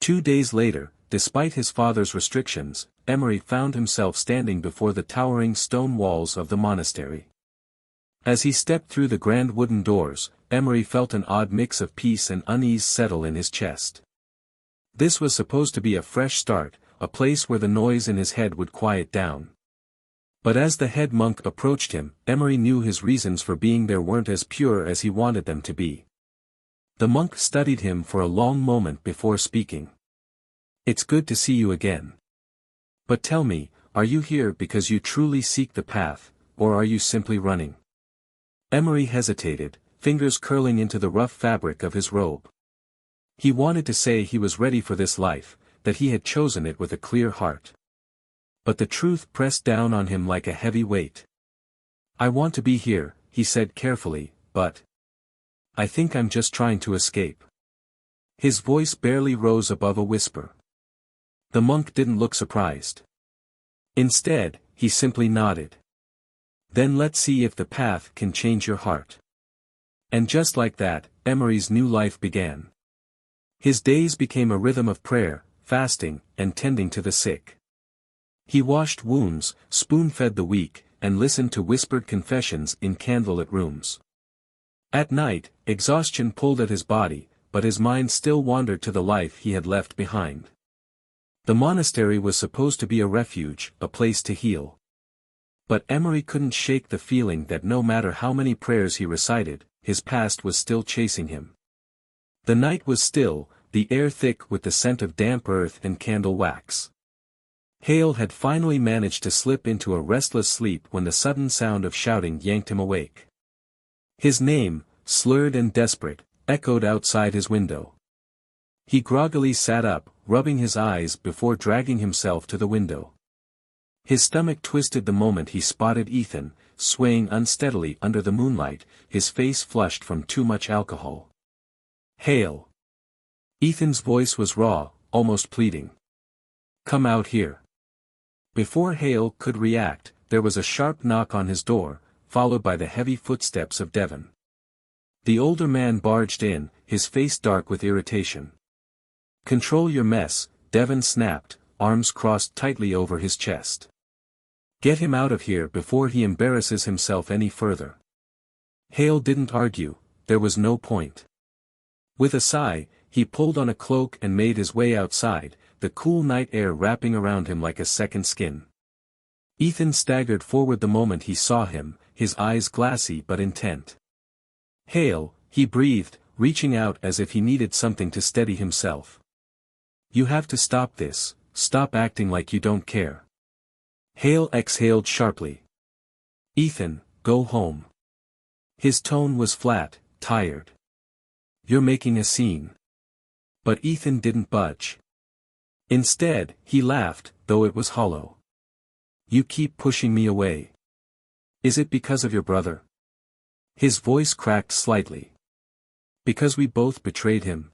2 days later, despite his father's restrictions, Emery found himself standing before the towering stone walls of the monastery. As he stepped through the grand wooden doors, Emery felt an odd mix of peace and unease settle in his chest. This was supposed to be a fresh start, a place where the noise in his head would quiet down. But as the head monk approached him, Emery knew his reasons for being there weren't as pure as he wanted them to be. The monk studied him for a long moment before speaking. "It's good to see you again. But tell me, are you here because you truly seek the path, or are you simply running?" Emery hesitated, fingers curling into the rough fabric of his robe. He wanted to say he was ready for this life, that he had chosen it with a clear heart. But the truth pressed down on him like a heavy weight. "I want to be here," he said carefully, "but I think I'm just trying to escape." His voice barely rose above a whisper. The monk didn't look surprised. Instead, he simply nodded. "Then let's see if the path can change your heart." And just like that, Emery's new life began. His days became a rhythm of prayer, fasting, and tending to the sick. He washed wounds, spoon-fed the weak, and listened to whispered confessions in candlelit rooms. At night, exhaustion pulled at his body, but his mind still wandered to the life he had left behind. The monastery was supposed to be a refuge, a place to heal. But Emery couldn't shake the feeling that no matter how many prayers he recited, his past was still chasing him. The night was still, the air thick with the scent of damp earth and candle wax. Hale had finally managed to slip into a restless sleep when the sudden sound of shouting yanked him awake. His name, slurred and desperate, echoed outside his window. He groggily sat up, rubbing his eyes before dragging himself to the window. His stomach twisted the moment he spotted Ethan, swaying unsteadily under the moonlight, his face flushed from too much alcohol. "Hale." Ethan's voice was raw, almost pleading. "Come out here." Before Hale could react, there was a sharp knock on his door, followed by the heavy footsteps of Devon. The older man barged in, his face dark with irritation. "Control your mess," Devon snapped, arms crossed tightly over his chest. "Get him out of here before he embarrasses himself any further." Hale didn't argue, there was no point. With a sigh, he pulled on a cloak and made his way outside, the cool night air wrapping around him like a second skin. Ethan staggered forward the moment he saw him, his eyes glassy but intent. "Hale," he breathed, reaching out as if he needed something to steady himself. "You have to stop this, stop acting like you don't care." Hale exhaled sharply. "Ethan, go home." His tone was flat, tired. "You're making a scene." But Ethan didn't budge. Instead, he laughed, though it was hollow. "You keep pushing me away. Is it because of your brother?" His voice cracked slightly. "Because we both betrayed him.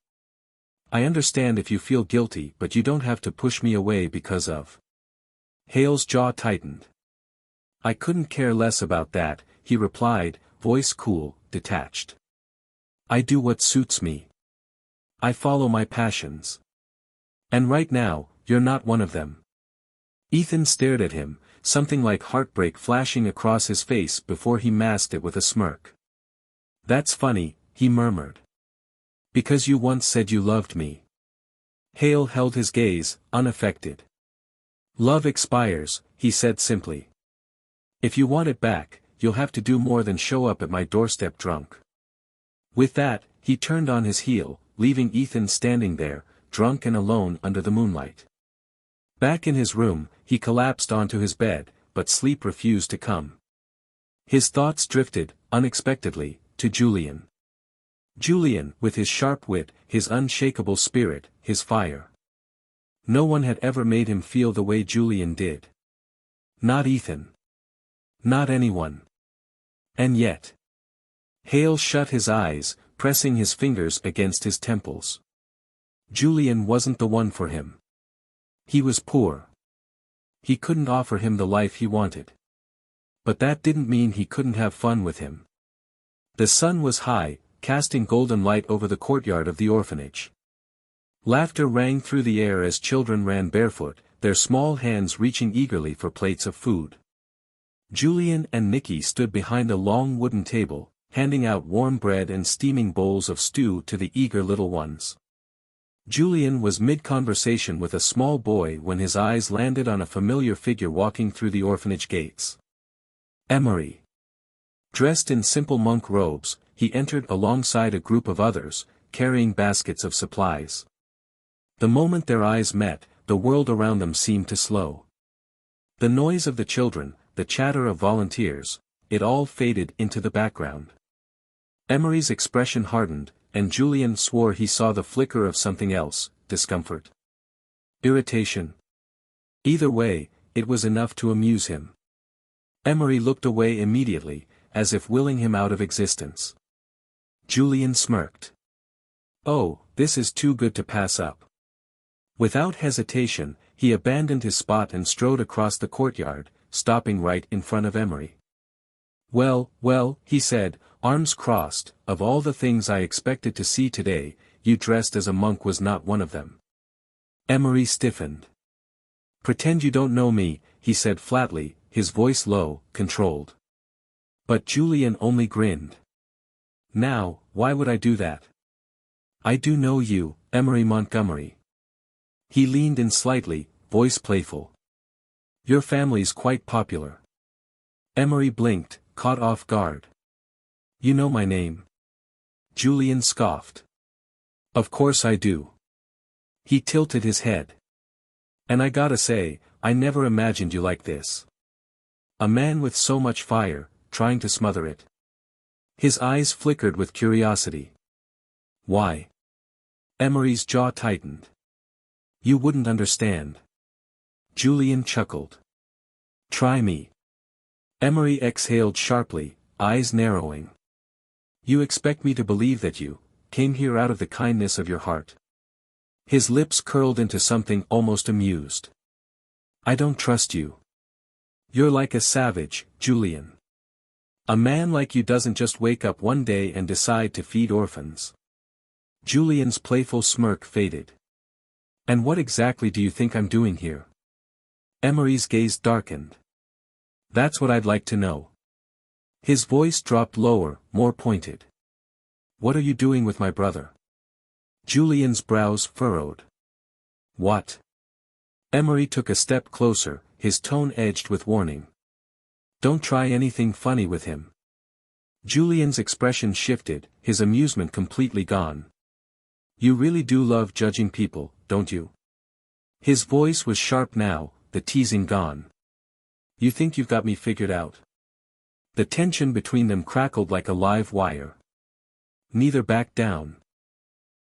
I understand if you feel guilty, but you don't have to push me away because of." Hale's jaw tightened. "I couldn't care less about that," he replied, voice cool, detached. "I do what suits me. I follow my passions. And right now, you're not one of them." Ethan stared at him, something like heartbreak flashing across his face before he masked it with a smirk. "That's funny," he murmured. "Because you once said you loved me." Hale held his gaze, unaffected. "Love expires," he said simply. "If you want it back, you'll have to do more than show up at my doorstep drunk." With that, he turned on his heel, leaving Ethan standing there, drunk and alone under the moonlight. Back in his room, he collapsed onto his bed, but sleep refused to come. His thoughts drifted, unexpectedly, to Julian. Julian, with his sharp wit, his unshakable spirit, his fire. No one had ever made him feel the way Julian did. Not Ethan. Not anyone. And yet. Hale shut his eyes, pressing his fingers against his temples. Julian wasn't the one for him. He was poor. He couldn't offer him the life he wanted. But that didn't mean he couldn't have fun with him. The sun was high, casting golden light over the courtyard of the orphanage. Laughter rang through the air as children ran barefoot, their small hands reaching eagerly for plates of food. Julian and Nicky stood behind a long wooden table, handing out warm bread and steaming bowls of stew to the eager little ones. Julian was mid-conversation with a small boy when his eyes landed on a familiar figure walking through the orphanage gates. Emery. Dressed in simple monk robes, he entered alongside a group of others, carrying baskets of supplies. The moment their eyes met, the world around them seemed to slow. The noise of the children, the chatter of volunteers, it all faded into the background. Emery's expression hardened, and Julian swore he saw the flicker of something else, discomfort. Irritation. Either way, it was enough to amuse him. Emery looked away immediately, as if willing him out of existence. Julian smirked. Oh, this is too good to pass up. Without hesitation, he abandoned his spot and strode across the courtyard, stopping right in front of Emery. Well, well, he said, arms crossed, of all the things I expected to see today, you dressed as a monk was not one of them. Emery stiffened. Pretend you don't know me, he said flatly, his voice low, controlled. But Julian only grinned. Now, why would I do that? I do know you, Emery Montgomery. He leaned in slightly, voice playful. Your family's quite popular. Emery blinked, caught off guard. You know my name? Julian scoffed. Of course I do. He tilted his head. And I gotta say, I never imagined you like this. A man with so much fire, trying to smother it. His eyes flickered with curiosity. Why? Emery's jaw tightened. You wouldn't understand. Julian chuckled. Try me. Emery exhaled sharply, eyes narrowing. You expect me to believe that you came here out of the kindness of your heart? His lips curled into something almost amused. I don't trust you. You're like a savage, Julian. A man like you doesn't just wake up one day and decide to feed orphans. Julian's playful smirk faded. And what exactly do you think I'm doing here? Emery's gaze darkened. That's what I'd like to know. His voice dropped lower, more pointed. What are you doing with my brother? Julian's brows furrowed. What? Emery took a step closer, his tone edged with warning. Don't try anything funny with him. Julian's expression shifted, his amusement completely gone. You really do love judging people, don't you? His voice was sharp now, the teasing gone. You think you've got me figured out? The tension between them crackled like a live wire. Neither backed down.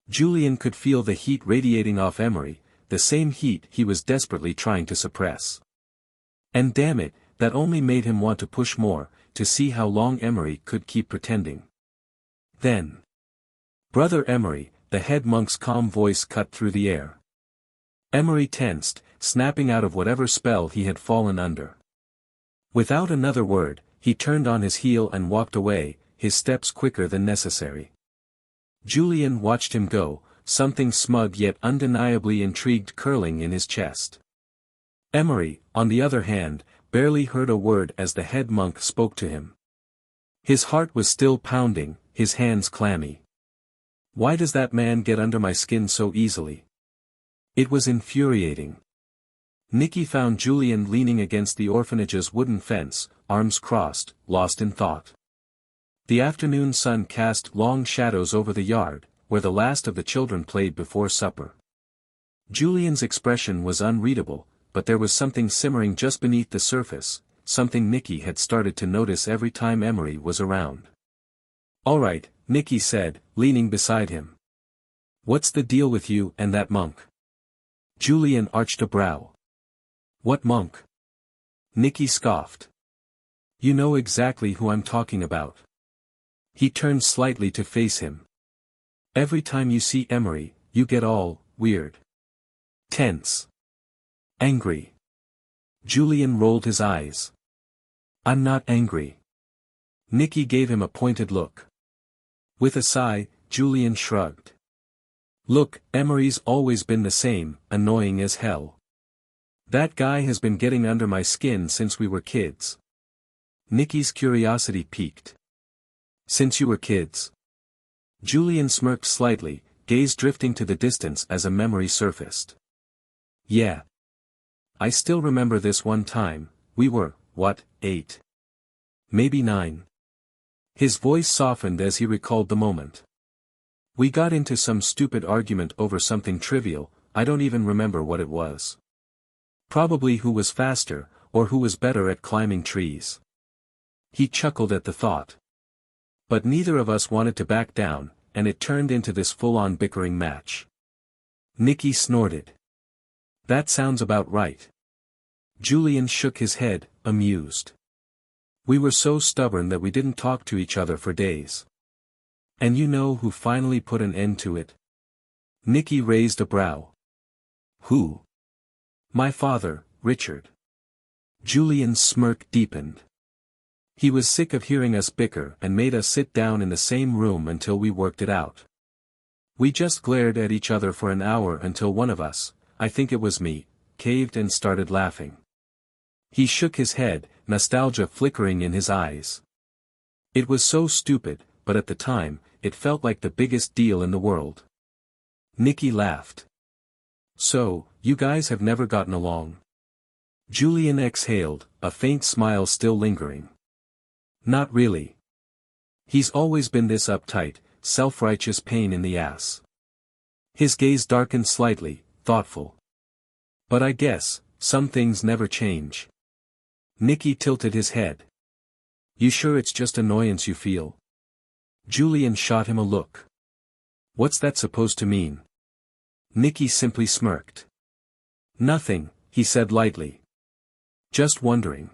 Julian could feel the heat radiating off Emery, the same heat he was desperately trying to suppress. And damn it, that only made him want to push more, to see how long Emery could keep pretending. Then. Brother Emery, the head monk's calm voice cut through the air. Emery tensed, snapping out of whatever spell he had fallen under. Without another word, he turned on his heel and walked away, his steps quicker than necessary. Julian watched him go, something smug yet undeniably intrigued curling in his chest. Emery, on the other hand, barely heard a word as the head monk spoke to him. His heart was still pounding, his hands clammy. Why does that man get under my skin so easily? It was infuriating. Nicky found Julian leaning against the orphanage's wooden fence, arms crossed, lost in thought. The afternoon sun cast long shadows over the yard, where the last of the children played before supper. Julian's expression was unreadable, but there was something simmering just beneath the surface, something Nicky had started to notice every time Emery was around. All right, Nicky said, leaning beside him. What's the deal with you and that monk? Julian arched a brow. What monk? Nicky scoffed. You know exactly who I'm talking about. He turned slightly to face him. Every time you see Emery, you get all weird. Tense. Angry. Julian rolled his eyes. I'm not angry. Nicky gave him a pointed look. With a sigh, Julian shrugged. Look, Emery's always been the same, annoying as hell. That guy has been getting under my skin since we were kids. Nikki's curiosity piqued. Since you were kids? Julian smirked slightly, gaze drifting to the distance as a memory surfaced. Yeah. I still remember this one time, we were, 8? Maybe 9. His voice softened as he recalled the moment. We got into some stupid argument over something trivial, I don't even remember what it was. Probably who was faster, or who was better at climbing trees. He chuckled at the thought. But neither of us wanted to back down, and it turned into this full-on bickering match. Nikki snorted. That sounds about right. Julian shook his head, amused. We were so stubborn that we didn't talk to each other for days. And you know who finally put an end to it? Nikki raised a brow. Who? My father, Richard. Julian's smirk deepened. He was sick of hearing us bicker and made us sit down in the same room until we worked it out. We just glared at each other for an hour until one of us, I think it was me, caved and started laughing. He shook his head, nostalgia flickering in his eyes. It was so stupid, but at the time, it felt like the biggest deal in the world. Nikki laughed. So, you guys have never gotten along? Julian exhaled, a faint smile still lingering. Not really. He's always been this uptight, self-righteous pain in the ass. His gaze darkened slightly, thoughtful. But I guess, some things never change. Nikki tilted his head. You sure it's just annoyance you feel? Julian shot him a look. What's that supposed to mean? Nikki simply smirked. Nothing, he said lightly. Just wondering.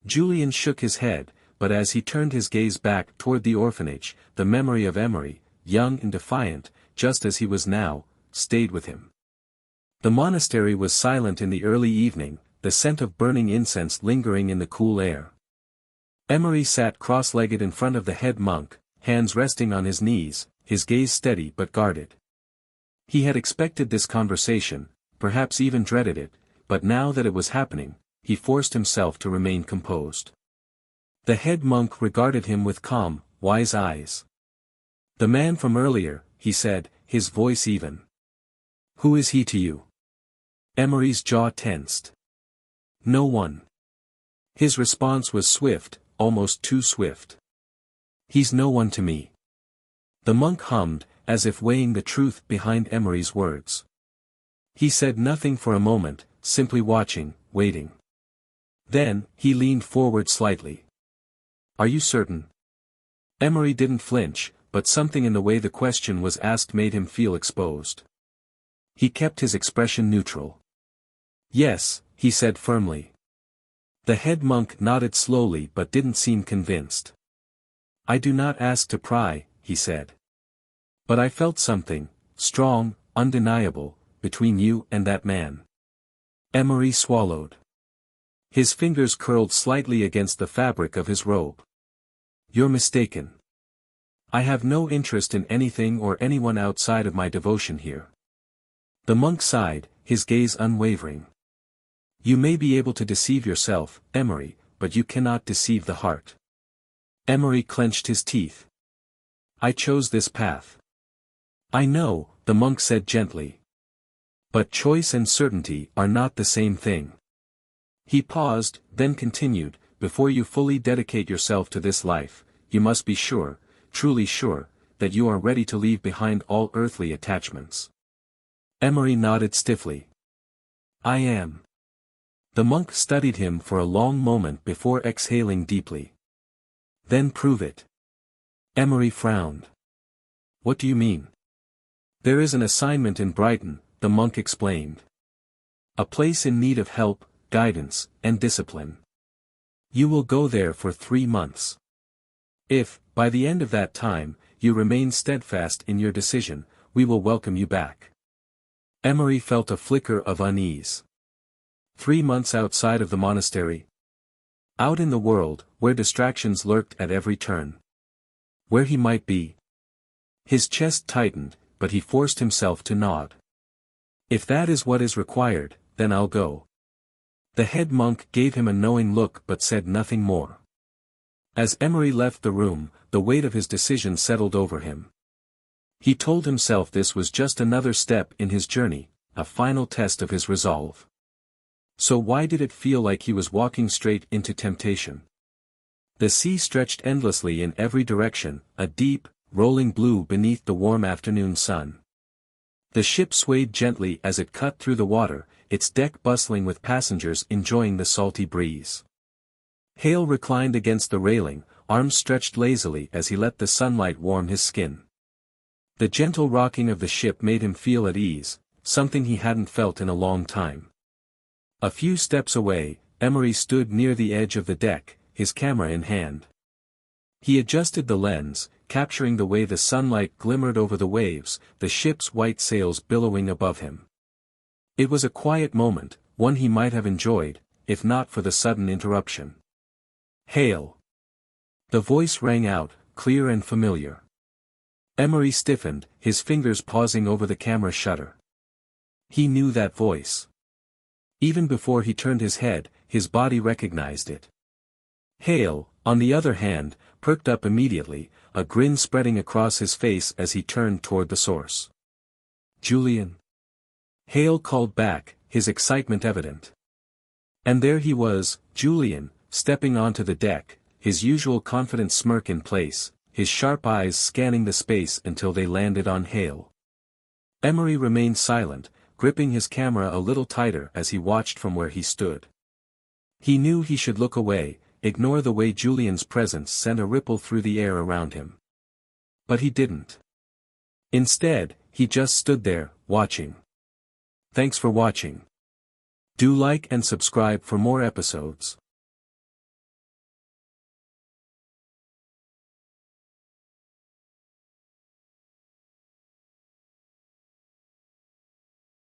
Julian shook his head, but as he turned his gaze back toward the orphanage, the memory of Emery, young and defiant, just as he was now, stayed with him. The monastery was silent in the early evening, the scent of burning incense lingering in the cool air. Emery sat cross-legged in front of the head monk, hands resting on his knees, his gaze steady but guarded. He had expected this conversation, perhaps even dreaded it, but now that it was happening, he forced himself to remain composed. The head monk regarded him with calm, wise eyes. The man from earlier, he said, his voice even. Who is he to you? Emery's jaw tensed. No one. His response was swift, almost too swift. He's no one to me. The monk hummed, as if weighing the truth behind Emery's words. He said nothing for a moment, simply watching, waiting. Then, he leaned forward slightly. Are you certain? Emery didn't flinch, but something in the way the question was asked made him feel exposed. He kept his expression neutral. Yes, he said firmly. The head monk nodded slowly but didn't seem convinced. I do not ask to pry, he said. But I felt something, strong, undeniable, between you and that man. Emery swallowed. His fingers curled slightly against the fabric of his robe. You're mistaken. I have no interest in anything or anyone outside of my devotion here. The monk sighed, his gaze unwavering. You may be able to deceive yourself, Emery, but you cannot deceive the heart. Emery clenched his teeth. I chose this path. I know, the monk said gently. But choice and certainty are not the same thing. He paused, then continued, before you fully dedicate yourself to this life, you must be sure, truly sure, that you are ready to leave behind all earthly attachments. Emery nodded stiffly. I am. The monk studied him for a long moment before exhaling deeply. Then prove it. Emery frowned. What do you mean? There is an assignment in Brighton, the monk explained. A place in need of help, guidance, and discipline. You will go there for 3 months. If, by the end of that time, you remain steadfast in your decision, we will welcome you back. Emery felt a flicker of unease. 3 months outside of the monastery. Out in the world, where distractions lurked at every turn. Where he might be. His chest tightened, but he forced himself to nod. "If that is what is required, then I'll go." The head monk gave him a knowing look but said nothing more. As Emery left the room, the weight of his decision settled over him. He told himself this was just another step in his journey, a final test of his resolve. So why did it feel like he was walking straight into temptation? The sea stretched endlessly in every direction, a deep, rolling blue beneath the warm afternoon sun. The ship swayed gently as it cut through the water, its deck bustling with passengers enjoying the salty breeze. Hale reclined against the railing, arms stretched lazily as he let the sunlight warm his skin. The gentle rocking of the ship made him feel at ease, something he hadn't felt in a long time. A few steps away, Emery stood near the edge of the deck, his camera in hand. He adjusted the lens, capturing the way the sunlight glimmered over the waves, the ship's white sails billowing above him. It was a quiet moment, one he might have enjoyed, if not for the sudden interruption. "Hale!" The voice rang out, clear and familiar. Emery stiffened, his fingers pausing over the camera shutter. He knew that voice. Even before he turned his head, his body recognized it. Hale, on the other hand, perked up immediately, a grin spreading across his face as he turned toward the source. "Julian?" Hale called back, his excitement evident. And there he was, Julian, stepping onto the deck, his usual confident smirk in place, his sharp eyes scanning the space until they landed on Hale. Emery remained silent, gripping his camera a little tighter as he watched from where he stood. He knew he should look away, ignore the way Julian's presence sent a ripple through the air around him. But he didn't. Instead, he just stood there, watching. Thanks for watching. Do like and subscribe for more episodes.